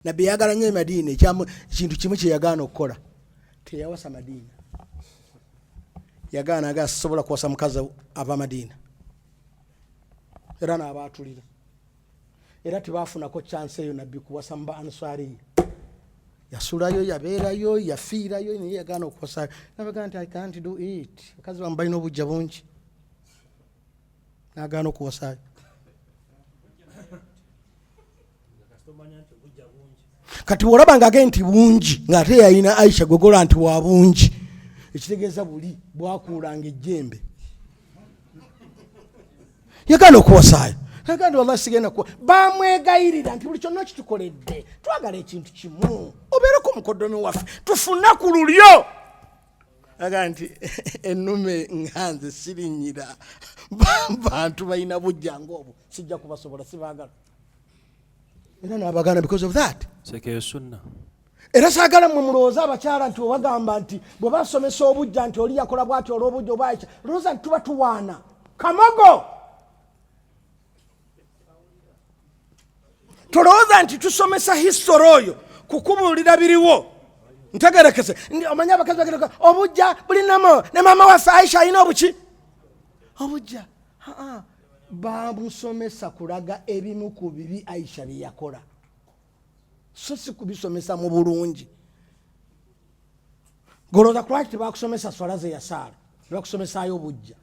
nabbi yagala nnyo Madiina ekintu kimu kye yagaana okukola teyawasa Madiina yagaana agasobola kuwasa mukazi ava Madiina era n'abaatulira era tebaafunako chance eyo nabbi kuwasa mu Ansari yasulayo yabeerayo yafiirayo naye yagaana okuwasa nabagaa nti I can't do it bakazi bamu balina obujja bungi n'agaana okuwasayo kati bw'olaba ng'agee nti bungi ng'ate yalina Aisha gwegola nti wa bungi ekitegeeza buli bwakuulanga ejjembe yagaana okuwasaayo nagandi wallahi sigenda kuwa bamwegayirira nti buli kyonna kitukoledde twagala ekintu kimu obeereko mukoddomi waffe tufune ku lulyo aga nti ennume nganze sirinyira bantu balina bujja ng'obwo sijja kubasobola sibaagala era n'abaganda because of that Ssekkadde Sunnah era saagala mmwe mulowooza abakyala nti obagamba nti bwe basomesa obujja nti oli yakola bw'ati olw'obujja oba Aisha lowooza nti tuba tuwaana Kamogo tolowooza nti tusomesa history oyo kukubuulira biriwo ntegerekese omanya abakazi bagereka obujja bulinamo ne maama waffe Aisha alina obuki obujja bamusomesa kulaga ebimu ku bibi Aisha bye yakola so si kubisomesa mu bulungi golooza kulwaki tebakusomesa swala ze yasaala tebakusomesaayo obujja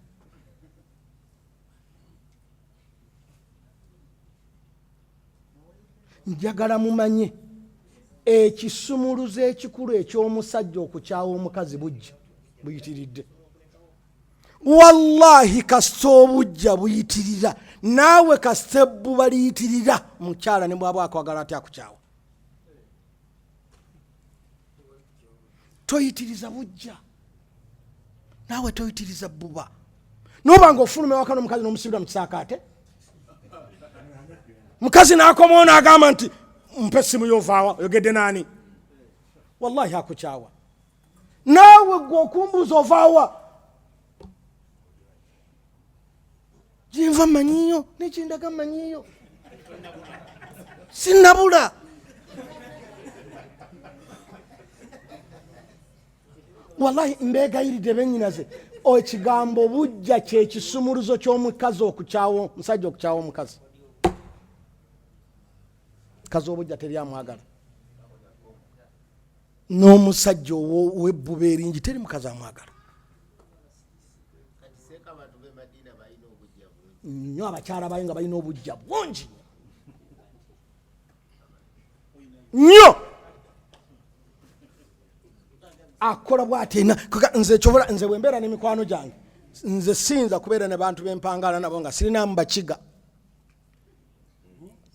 njagala mumanye ekisumuluzo ekikulu eky'omusajja okukyawa omukazi bujja buyitiridde wallahi kasita obujja buyitirira naawe kasita ebbuba liyitirira mukyala ne bwaba akwagala ati akukyawa toyitiriza bujja naawe toyitiriza bbuba noba nga ofuluma ewaka n'omukazi n'omusibira mu kisaakaate mukazi n'akomawo n'agamba nti mpe essimu y'ovaawa oyogedde naani wallahi akukyawa naawe gwe okumbuuza ovaawa gyenva manyiyo nekindaga manyiyo sinabula wallahi mbeegayiridde bennyinaze ekigambo bujja kyekisumuluzo ky'omukazi okukyawa musajja okukyawa omukazi kazi obujja teri amwagala n'omusajja ow'ebbuba eringi teri mukazi amwagala nnyo abakyala bayo nga balina obujja bungi nnyo akola bw'ateena nze kyobola nze bwembeera n'emikwano gyange nze siyinza kubeera ne bantu bempangala nabo nga sirinamu bakiga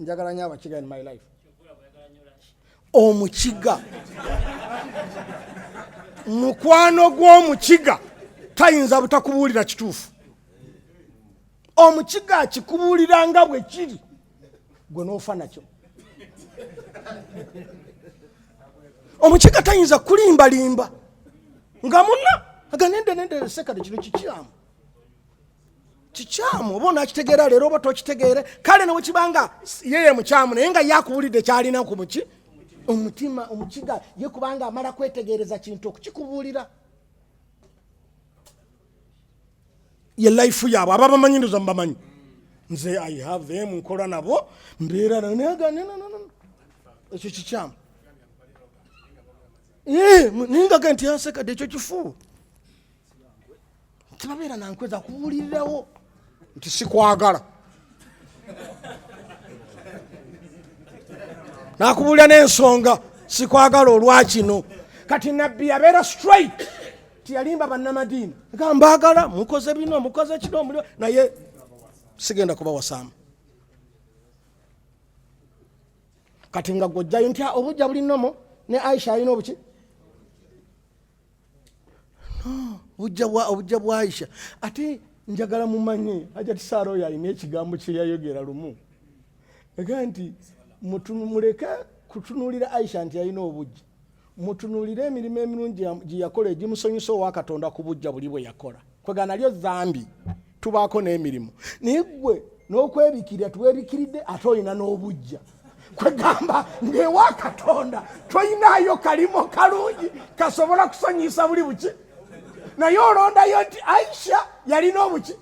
njagala nnyo abakiga in my life omukiga mukwano gw'omukiga tayinza butakubuulira kituufu omukiga akikubuulira nga bwe kiri gwe n'ofa nakyo omukiga tayinza kulimbalimba nga munna aga nende Ssekkadde kino kikyamu oba onakitegeera leero oba tokitegeere kale ne bwekibanga yeye mukyamu naye nga yakubuulidde kyalina ku muki omutima omukiga ye kubanga amala kwetegereza kintu okukikubuulira ye life yaabwe aba bamanyiriza mubamanyi nze I have them nkola nabo mbeera ekyo kikyamu ningaga nti Ssekkadde ekyo kifu tibabeera nankweza kubuulirirawo nti sikwagala nakubuulira n'ensonga sikwagala olwakino kati nabbi yabeera straight tiyalimba bannamadiina nga mbaagala mukoze bino mukoze kino mulio naye sigenda kubawasaamu kati nga gwojjayo nti obujja buli nomo ne Aisha alina obuki obujja bwa Aisha ate njagala mumanye Hajjati Saara oyo alina ekigambo kye yayogera lumu ega nti muleke kutunuulira Aisha nti alina obujja mutunuulire emirimu emirungi gye yakola egimusonyusa owa Katonda ku bujja buli bwe yakola kwega nalyo zambi tubaako n'emirimu naye gwe n'okwebikirira tuweebikiridde ate olina n'obujja kwegamba ng'ewa Katonda toyinaayo kalimo kalungi kasobola kusonyisa buli buki naye olondayo nti Aisha yalina obuki